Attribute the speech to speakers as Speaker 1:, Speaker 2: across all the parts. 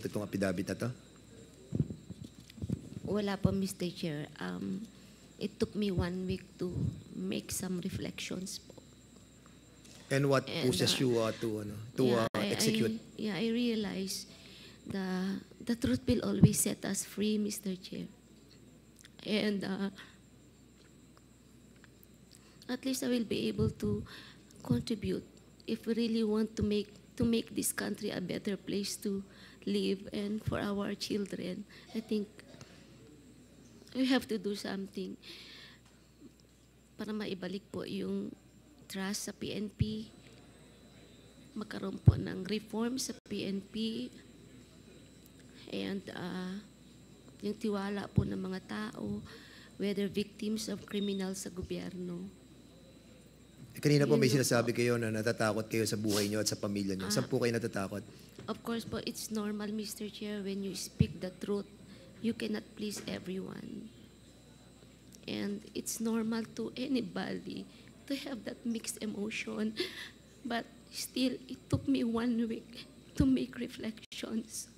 Speaker 1: itong affidavit na to?
Speaker 2: Wala po, Mr. Chair. It took me 1 week to make some reflections po.
Speaker 1: And what pushes you to execute?
Speaker 2: I realize the truth will always set us free, Mr. Chair. And at least I will be able to contribute if we really want to make this country a better place to live and for our children. I think we have to do something para maibalik po yung trust sa PNP, magkaroon po ng reform sa PNP, and yung tiwala po ng mga tao, whether victims of criminals sa gobyerno.
Speaker 1: Kanina po may sinasabi kayo na natatakot kayo sa buhay niyo at sa pamilya niyo. Saan po kayo natatakot?
Speaker 2: Of course po, it's normal, Mr. Chair, when you speak the truth, you cannot please everyone. And it's normal to anybody to have that mixed emotion. But still, it took me 1 week to make reflections.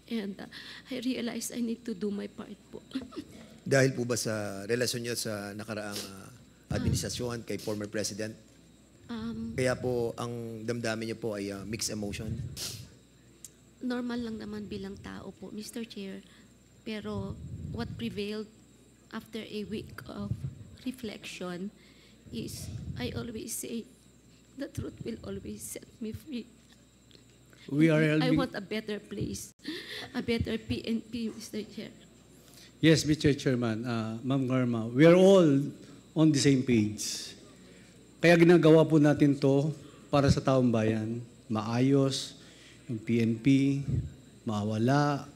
Speaker 2: And I realized I need to do my part po.
Speaker 1: Dahil po ba sa relasyon niyo sa nakaraang administrasyon kay former president? Kaya po ang damdamin niyo po ay mixed emotion?
Speaker 2: Normal lang naman bilang tao po, Mr. Chair. Pero what prevailed after a week of reflection is I always say the truth will always set me free. I want a better place, a better PNP, Mr. Chair.
Speaker 3: Yes, Mr. Chairman, Ma'am Garma, we are all on the same page. Kaya ginagawa po natin to para sa taong bayan, maayos, yung PNP, mawala,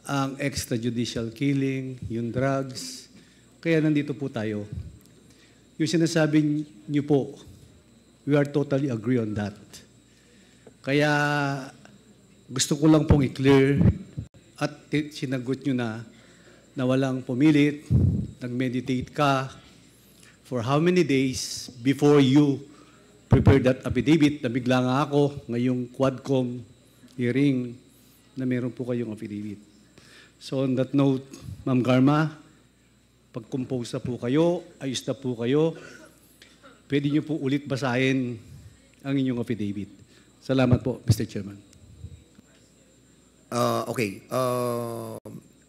Speaker 3: ang extrajudicial killing, yung drugs. Kaya nandito po tayo. Yung sinasabi niyo po, we are totally agree on that. Kaya gusto ko lang pong i-clear at sinagot nyo na walang pumilit, nag-meditate ka for how many days before you prepared that affidavit na bigla nga ako ngayong Quadcom hearing na meron po kayong affidavit. So on that note, Ma'am Garma, pag-compose na po kayo, ayos na po kayo, pwede nyo po ulit basahin ang inyong affidavit. Salamat po, Mr. Chairman.
Speaker 1: Okay.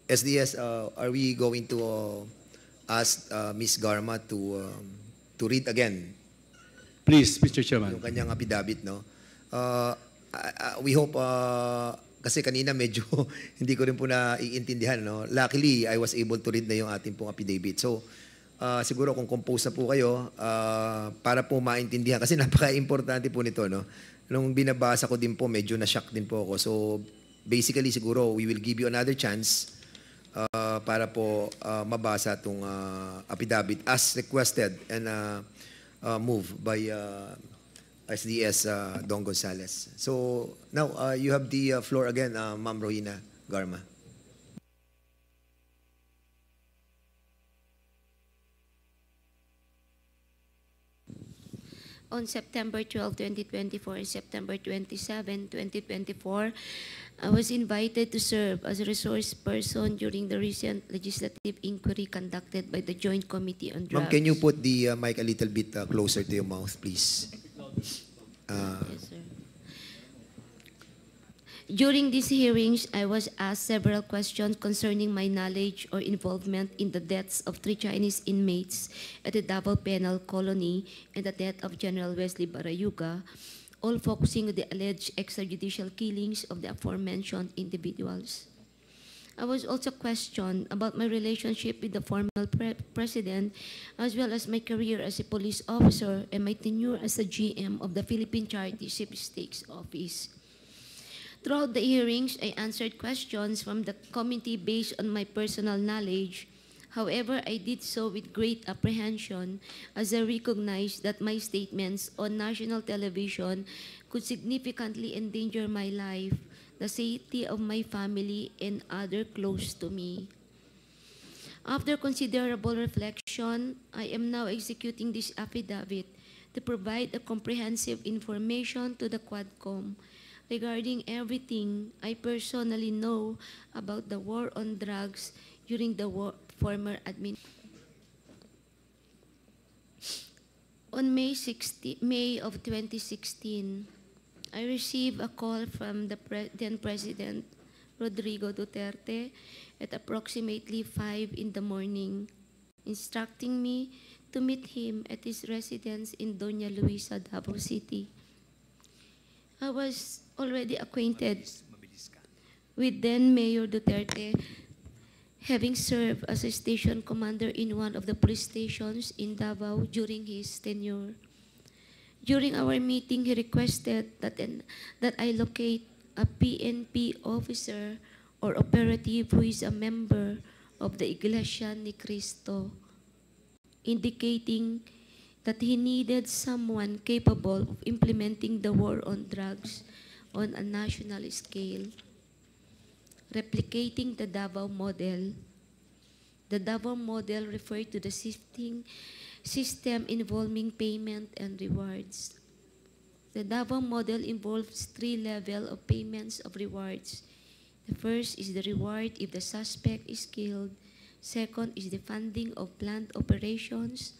Speaker 1: SDS, are we going to ask Ms. Garma to read again?
Speaker 3: Please, Mr. Chairman.
Speaker 1: Yung kanyang affidavit, no? We hope, kasi kanina medyo hindi ko rin po naiintindihan, no? Luckily, I was able to read na yung ating pong affidavit. So, siguro kung compose na po kayo, para po maintindihan, kasi napaka-importante po nito, no? Nung binabasa ko din po, medyo na-shock din po ako. So, basically, siguro, we will give you another chance para po mabasa itong affidavit as requested and moved by SDS Don Gonzales. So, now, you have the floor again, Ma'am Rohina Garma.
Speaker 2: On September 12, 2024 and September 27, 2024, I was invited to serve as a resource person during the recent legislative inquiry conducted by the Joint Committee on Drugs.
Speaker 1: Ma'am, can you put the mic a little bit closer to your mouth, please?
Speaker 2: Yes, sir. During these hearings, I was asked several questions concerning my knowledge or involvement in the deaths of 3 Chinese inmates at the Davao Penal Colony and the death of General Wesley Barayuga, all focusing on the alleged extrajudicial killings of the aforementioned individuals. I was also questioned about my relationship with the former president, as well as my career as a police officer and my tenure as a GM of the Philippine Charity Sweepstakes Office. Throughout the hearings, I answered questions from the committee based on my personal knowledge. However, I did so with great apprehension as I recognized that my statements on national television could significantly endanger my life, the safety of my family, and others close to me. After considerable reflection, I am now executing this affidavit to provide a comprehensive information to the Quadcom. regarding everything I personally know about the war on drugs during the former administration. On May of 2016, I received a call from the then President Rodrigo Duterte at approximately 5 in the morning, instructing me to meet him at his residence in Doña Luisa, Davao City. I was already acquainted with then Mayor Duterte, having served as a station commander in one of the police stations in Davao during his tenure. During our meeting, he requested that I locate a PNP officer or operative who is a member of the Iglesia ni Cristo, indicating that he needed someone capable of implementing the war on drugs on a national scale, replicating the Davao model. The Davao model referred to the system involving payment and rewards. The Davao model involves 3 levels of payments of rewards. The first is the reward if the suspect is killed. Second is the funding of planned operations.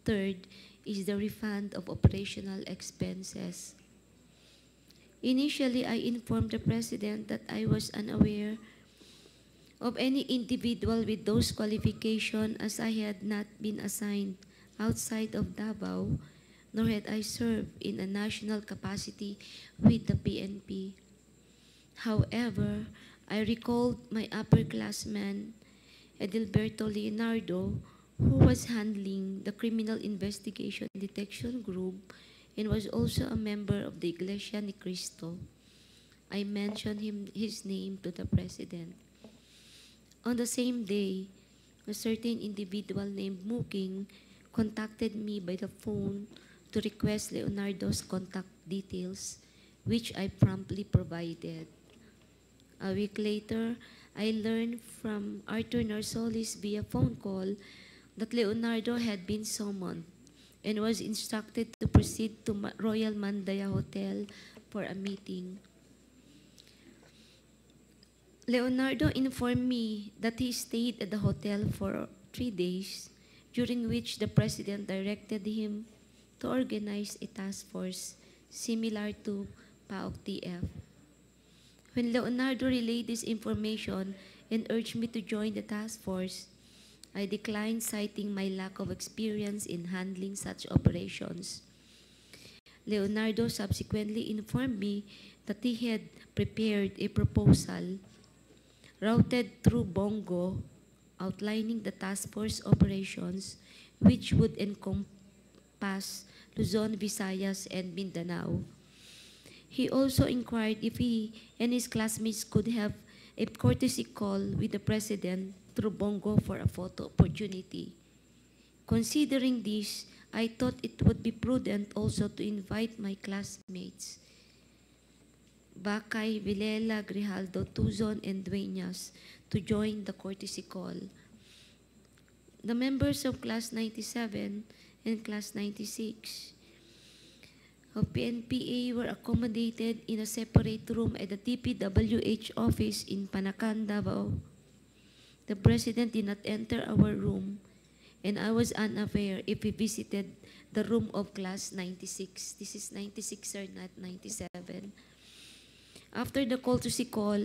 Speaker 2: Third is the refund of operational expenses. Initially, I informed the President that I was unaware of any individual with those qualifications, as I had not been assigned outside of Davao, nor had I served in a national capacity with the PNP. However, I recalled my upperclassman, Edilberto Leonardo, who was handling the Criminal Investigation Detection Group and was also a member of the Iglesia ni Cristo. I mentioned his name to the President. On the same day, a certain individual named Muking contacted me by the phone to request Leonardo's contact details, which I promptly provided. A week later, I learned from Arthur Narsolis via phone call that Leonardo had been summoned and was instructed to proceed to Royal Mandaya Hotel for a meeting. Leonardo informed me that he stayed at the hotel for 3 days, during which the President directed him to organize a task force similar to PAOK-TF. When Leonardo relayed this information and urged me to join the task force, I declined, citing my lack of experience in handling such operations. Leonardo subsequently informed me that he had prepared a proposal routed through Bongo outlining the task force operations, which would encompass Luzon, Visayas, and Mindanao. He also inquired if he and his classmates could have a courtesy call with the President through Bongo for a photo opportunity. Considering this, I thought it would be prudent also to invite my classmates, Bakay, Vilela, Grijaldo, Tuzon, and Dueñas, to join the courtesy call. The members of Class 97 and Class 96 of PNPA were accommodated in a separate room at the DPWH office in Panacan, Davao. The President did not enter our room, and I was unaware if he visited the room of Class 96. This is 96, sir, not 97. After the courtesy call,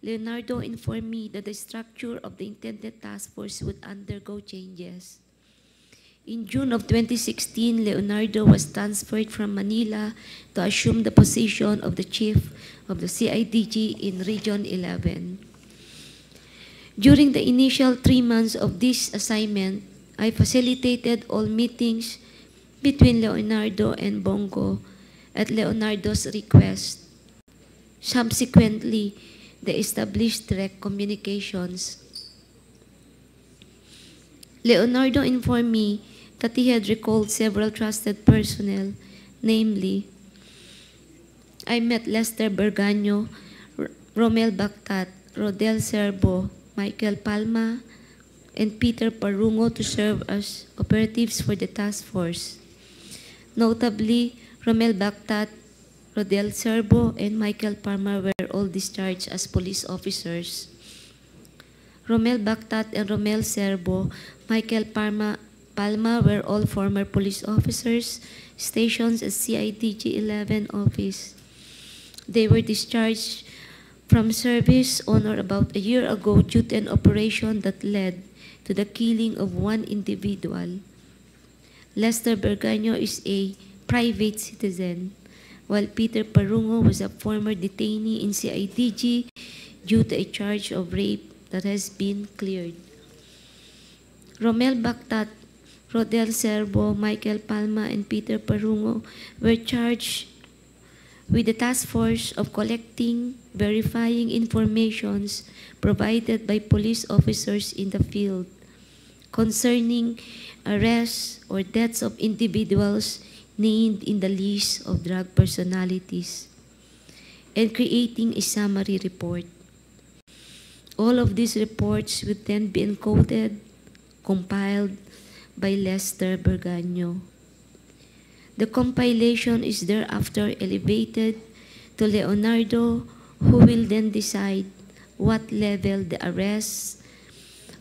Speaker 2: Leonardo informed me that the structure of the intended task force would undergo changes. In June of 2016, Leonardo was transferred from Manila to assume the position of the chief of the CIDG in Region 11. During the initial 3 months of this assignment, I facilitated all meetings between Leonardo and Bongo at Leonardo's request. Subsequently, they established direct communications. Leonardo informed me that he had recalled several trusted personnel, namely, I met Lester Berganyo, Romel Bactat, Rodel Serbo, Michael Palma, and Peter Parungo to serve as operatives for the task force. Notably, Romel Bactat, Rodel Serbo and Michael Palma were all discharged as police officers. Romel Bactat and Romel Serbo, Michael Palma were all former police officers stationed at CIDG 11 office. They were discharged from service on or about a year ago due to an operation that led to the killing of one individual. Lester Berganyo is a private citizen, while Peter Parungo was a former detainee in CIDG due to a charge of rape that has been cleared. Romel Bactat, Rodel Serbo, Michael Palma, and Peter Parungo were charged with the task force of collecting, verifying informations provided by police officers in the field concerning arrests or deaths of individuals named in the list of drug personalities, and creating a summary report. All of these reports would then be encoded, compiled by Lester Berganyo. The compilation is thereafter elevated to Leonardo, who will then decide what level the arrest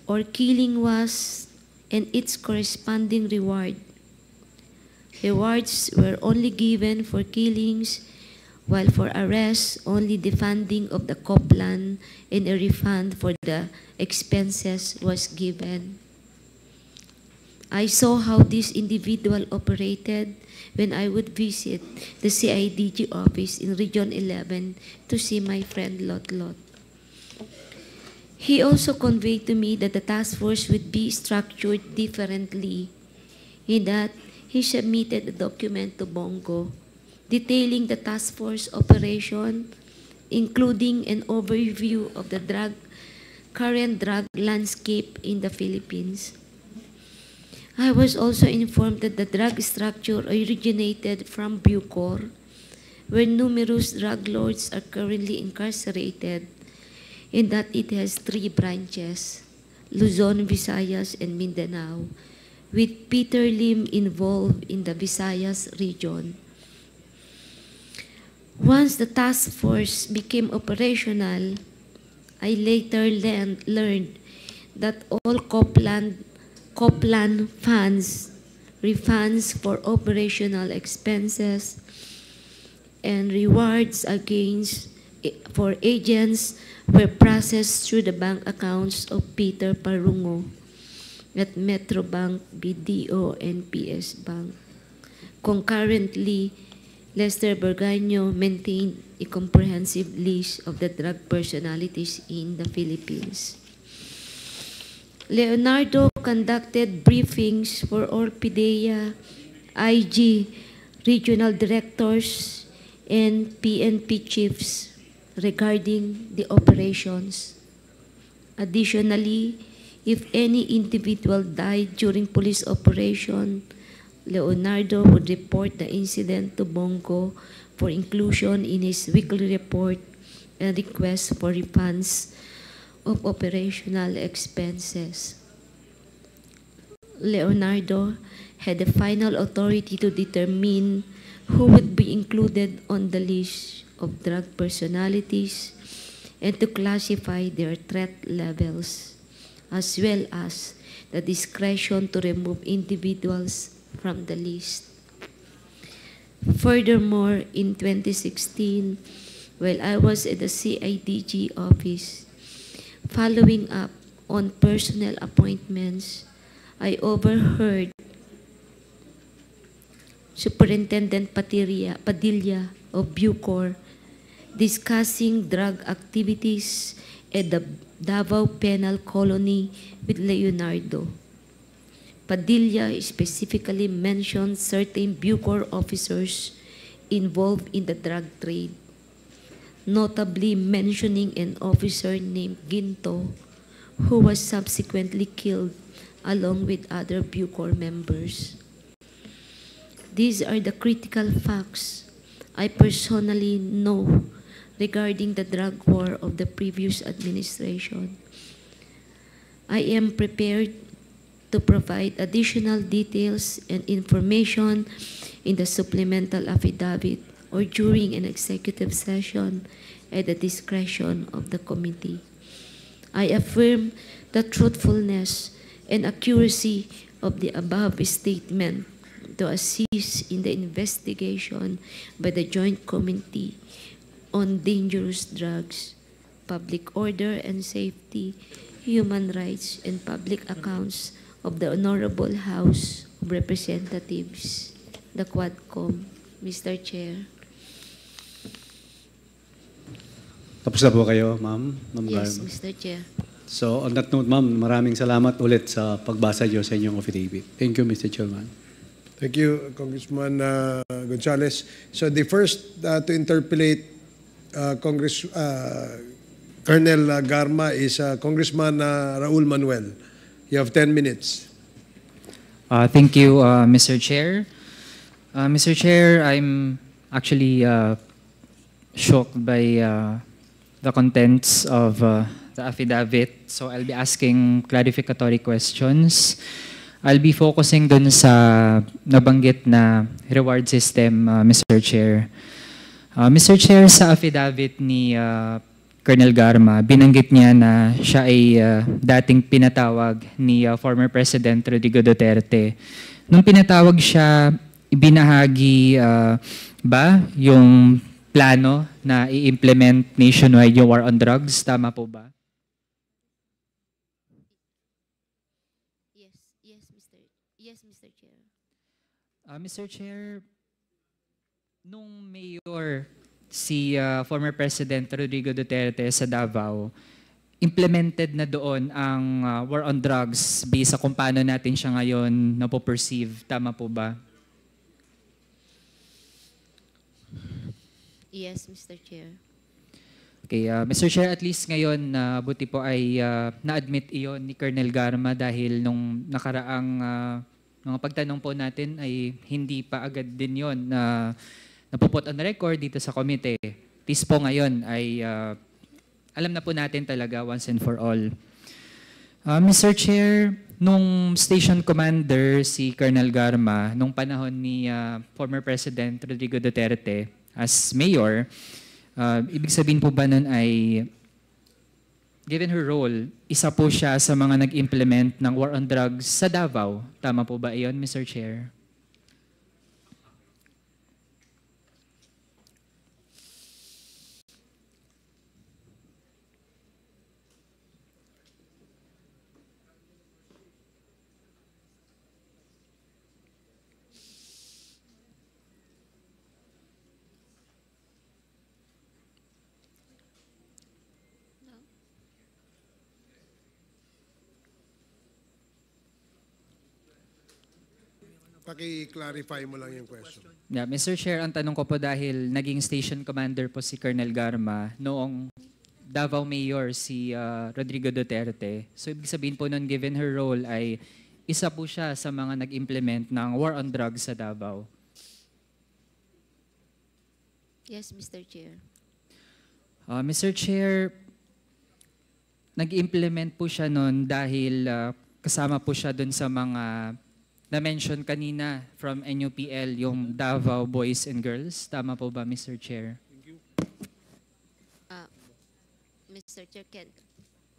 Speaker 2: or killing was and its corresponding reward. Rewards were only given for killings, while for arrests, only the funding of the COPLAN and a refund for the expenses was given. I saw how this individual operated when I would visit the CIDG office in Region 11 to see my friend Lot Lot. He also conveyed to me that the task force would be structured differently, in that he submitted a document to Bongo detailing the task force operation, including an overview of the current drug landscape in the Philippines. I was also informed that the drug structure originated from Bucor, where numerous drug lords are currently incarcerated, and that it has 3 branches, Luzon, Visayas, and Mindanao, with Peter Lim involved in the Visayas region. Once the task force became operational, I later learned that all COPLAN funds, refunds for operational expenses, and rewards for agents were processed through the bank accounts of Peter Parungo at Metrobank, BDO, and PS Bank. Concurrently, Lester Berganyo maintained a comprehensive list of the drug personalities in the Philippines. Leonardo conducted briefings for all PDEA, IG, regional directors, and PNP chiefs regarding the operations. Additionally, if any individual died during police operation, Leonardo would report the incident to Bongo for inclusion in his weekly report and request for refunds of operational expenses. Leonardo had the final authority to determine who would be included on the list of drug personalities and to classify their threat levels, as well as the discretion to remove individuals from the list. Furthermore, in 2016, while I was at the CIDG office, following up on personnel appointments, I overheard Superintendent Padilla of Bucor discussing drug activities at the Davao Penal Colony with Leonardo. Padilla specifically mentioned certain Bucor officers involved in the drug trade, notably mentioning an officer named Ginto, who was subsequently killed along with other Bucor members. These are the critical facts I personally know regarding the drug war of the previous administration. I am prepared to provide additional details and information in the supplemental affidavit or during an executive session at the discretion of the committee. I affirm the truthfulness and accuracy of the above statement to assist in the investigation by the Joint Committee on Dangerous Drugs, Public Order and Safety, Human Rights, and Public Accounts of the Honorable House of Representatives, the Quadcom. Mr. Chair.
Speaker 3: Tapos na po kayo, ma'am?
Speaker 2: Yes,
Speaker 3: Garma.
Speaker 2: Mr. Chair.
Speaker 3: So on that note, ma'am, maraming salamat ulit sa pagbasa niyo sa inyong affidavit. Thank you, Mr. Chairman.
Speaker 4: Thank you, Congressman Gonzales. So the first to interpolate Colonel Garma is Congressman Raul Manuel. You have 10 minutes.
Speaker 5: Thank you, Mr. Chair. Mr. Chair, I'm actually shocked by the contents of the affidavit. So I'll be asking clarificatory questions. I'll be focusing dun sa nabanggit na reward system, Mr. Chair. Mr. Chair, sa affidavit ni Colonel Garma, binanggit niya na siya ay dating pinatawag ni former President Rodrigo Duterte. Nung pinatawag siya, ibinahagi ba yung plano na i-implement nationwide yung war on drugs? Tama po ba?
Speaker 2: Yes, Mr. Chair.
Speaker 5: Mr. Chair, nung mayor si former President Rodrigo Duterte sa Davao, implemented na doon ang war on drugs based sa kung paano natin siya ngayon napoperceive. Tama po ba?
Speaker 2: Yes, Mr. Chair.
Speaker 5: Okay, Mr. Chair, at least ngayon, buti po ay na-admit iyon ni Colonel Garma dahil nung nakaraang mga pagtanong po natin ay hindi pa agad din yon na napuput on record dito sa komite. At least po ngayon ay alam na po natin talaga once and for all. Mr. Chair, nung station commander si Colonel Garma, nung panahon ni former President Rodrigo Duterte as mayor, ibig sabihin po ba nun ay, given her role, isa po siya sa mga nag-implement ng war on drugs sa Davao. Tama po ba iyon, Mr. Chair?
Speaker 4: Paki-clarify mo lang yung question.
Speaker 5: Yeah, Mr. Chair, ang tanong ko po dahil naging station commander po si Colonel Garma noong Davao Mayor si Rodrigo Duterte. So ibig sabihin po nun, given her role ay isa po siya sa mga nag-implement ng war on drugs sa Davao.
Speaker 2: Yes, Mr. Chair.
Speaker 5: Mr. Chair, nag-implement po siya nun dahil kasama po siya dun sa mga na-mention kanina from NUPL, yung Davao Boys and Girls. Tama po ba, Mr. Chair?
Speaker 2: Mr. Chair,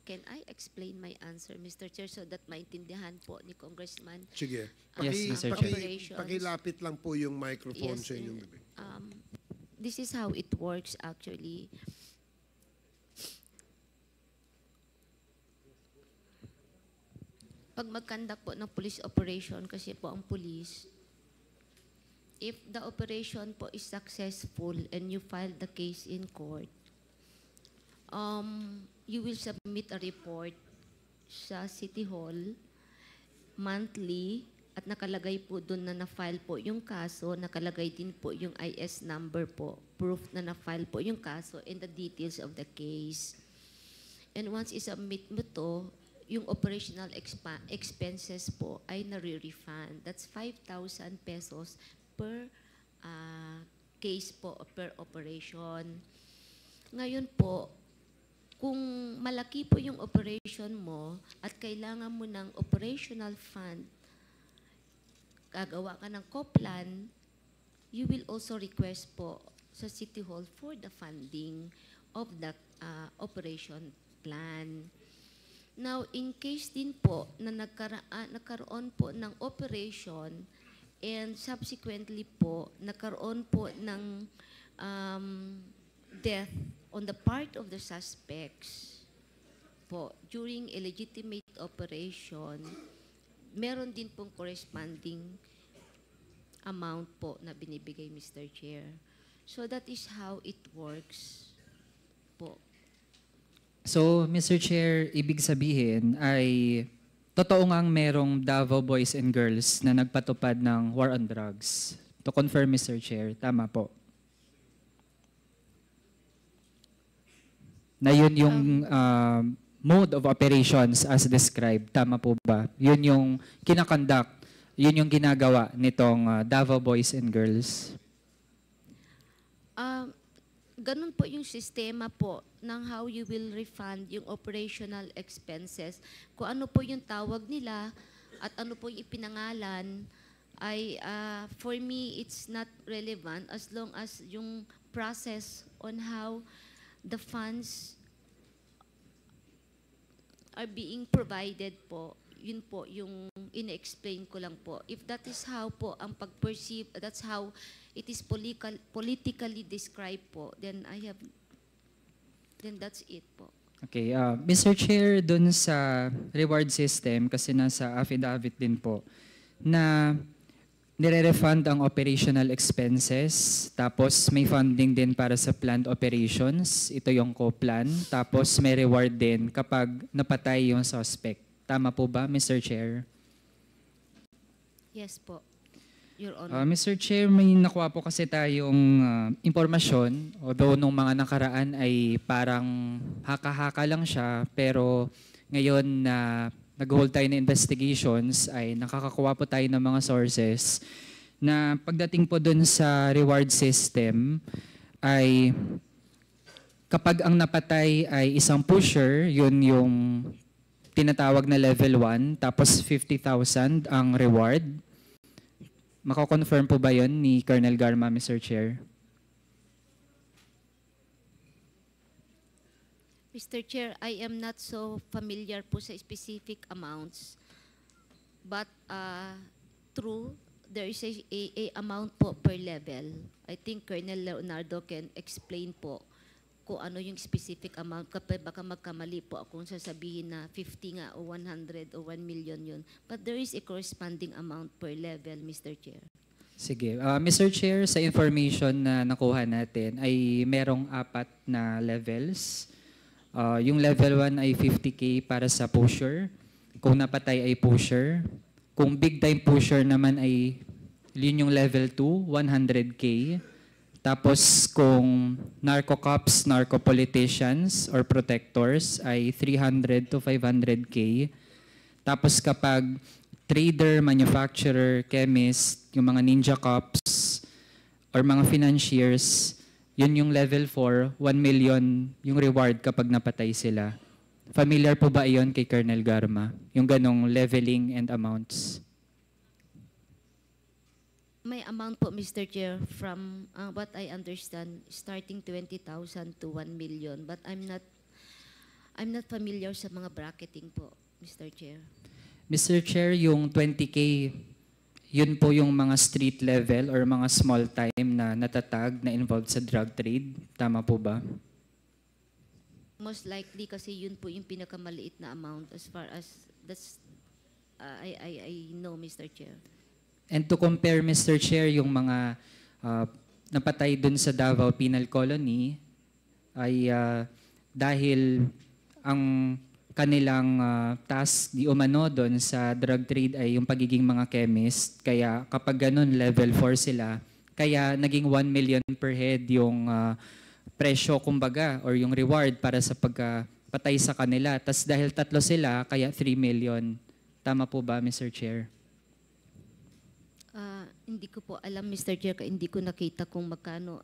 Speaker 2: can I explain my answer, Mr. Chair, so that maintindihan po ni Congressman?
Speaker 4: Sige.
Speaker 5: Yes, Mr. Chair.
Speaker 4: Pakilapit lang po yung microphone
Speaker 2: Yes,
Speaker 4: sa inyong bibig.
Speaker 2: This is how it works actually. Pag mag-conduct po ng police operation, kasi po ang police, if the operation po is successful and you file the case in court, you will submit a report sa City Hall monthly at nakalagay po doon na na-file po yung kaso, nakalagay din po yung IS number po, proof na na-file po yung kaso and the details of the case. And once i-submit mo to, yung operational expenses po ay nare-refund. That's 5,000 pesos per case po, per operation. Ngayon po, kung malaki po yung operation mo at kailangan mo ng operational fund, gagawa ka ng COPLAN, you will also request po sa City Hall for the funding of the operation plan. Now, in case din po na nagkaroon po ng operation and subsequently po nagkaroon po ng death on the part of the suspects po during a legitimate operation, meron din pong corresponding amount po na binibigay, Mr. Chair. So that is how it works po.
Speaker 5: So, Mr. Chair, ibig sabihin ay totoo ngang merong Davao Boys and Girls na nagpatupad ng war on drugs. To confirm, Mr. Chair, tama po. Na yun yung mode of operations as described. Tama po ba? Yun yung kinakonduct, yun yung ginagawa nitong Davao Boys and Girls.
Speaker 2: Ganun po yung sistema po ng how you will refund yung operational expenses. Kung ano po yung tawag nila at ano po yung ipinangalan, ay for me, it's not relevant as long as yung process on how the funds are being provided po, yun po yung ine-explain ko lang po. If that is how po ang pag-perceive, that's how it is politically described po, then that's it po.
Speaker 5: Okay, Mr. Chair, dun sa reward system, kasi nasa affidavit din po, na nire-refund ang operational expenses, tapos may funding din para sa planned operations, ito yung co-plan, tapos may reward din kapag napatay yung suspect. Tama po ba, Mr. Chair?
Speaker 2: Yes po, Your Honor.
Speaker 5: Mr. Chair, may nakuha po kasi tayong impormasyon, although nung mga nakaraan ay parang haka-haka lang siya, pero ngayon na nag-hold tayo ng investigations ay nakakakuha po tayo ng mga sources na pagdating po dun sa reward system ay kapag ang napatay ay isang pusher, yun yung tinatawag na level 1, tapos 50,000 ang reward. Mako-confirm po ba yun ni Colonel Garma, Mr. Chair?
Speaker 2: Mr. Chair, I am not so familiar po sa specific amounts, but true, there is a amount po per level. I think Colonel Leonardo can explain po kung ano yung specific amount. Kapag baka magkamali po akong sasabihin na 50 nga o 100 o 1 million yun. But there is a corresponding amount per level, Mr. Chair.
Speaker 5: Sige. Mr. Chair, sa information na nakuha natin ay merong 4 na levels. Yung level 1 ay 50K para sa pusher. Kung napatay ay pusher. Kung big time pusher naman ay yun yung level 2, 100K. Tapos kung narco-cops, narco-politicians, or protectors ay 300 to 500K. Tapos kapag trader, manufacturer, chemist, yung mga ninja cops, or mga financiers, yun yung level 4, 1 million yung reward kapag napatay sila. Familiar po ba iyon kay Colonel Garma? Yung ganong leveling and amounts?
Speaker 2: May amount po, Mr. Chair, from what I understand, starting 20,000 to 1 million. But I'm not familiar sa mga bracketing po, Mr. Chair.
Speaker 5: Mr. Chair, yung 20K, yun po yung mga street level or mga small time na natatag na involved sa drug trade. Tama po ba?
Speaker 2: Most likely kasi yun po yung pinakamaliit na amount as far as that's I know, Mr. Chair.
Speaker 5: And to compare, Mr. Chair, yung mga napatay dun sa Davao Penal Colony ay dahil ang kanilang task di umano doon sa drug trade ay yung pagiging mga chemist. Kaya kapag ganun, level 4 sila. Kaya naging 1 million per head yung presyo, kumbaga, or yung reward para sa pagpatay sa kanila. Tas dahil 3 sila, kaya 3 million. Tama po ba, Mr. Chair?
Speaker 2: Hindi ko po alam, Mr. Chair, hindi ko nakita kung magkano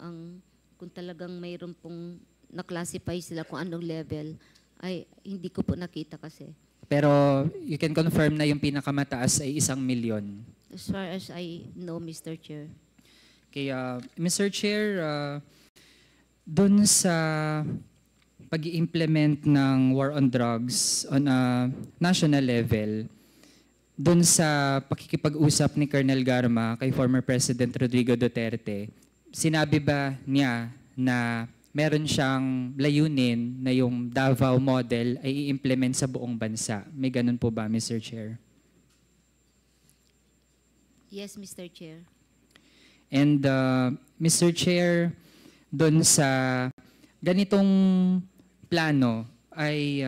Speaker 2: kung talagang mayroon pong na-classify sila kung anong level. Ay, hindi ko po nakita kasi.
Speaker 5: Pero you can confirm na yung pinakamataas ay 1 million.
Speaker 2: As far as I know, Mr. Chair.
Speaker 5: Okay, Mr. Chair, dun sa pag-i-implement ng war on drugs on a national level, dun sa pakikipag-usap ni Colonel Garma kay former President Rodrigo Duterte, sinabi ba niya na meron siyang layunin na yung Davao model ay i-implement sa buong bansa? May ganun po ba, Mr. Chair?
Speaker 2: Yes, Mr. Chair.
Speaker 5: And Mr. Chair, doon sa ganitong plano ay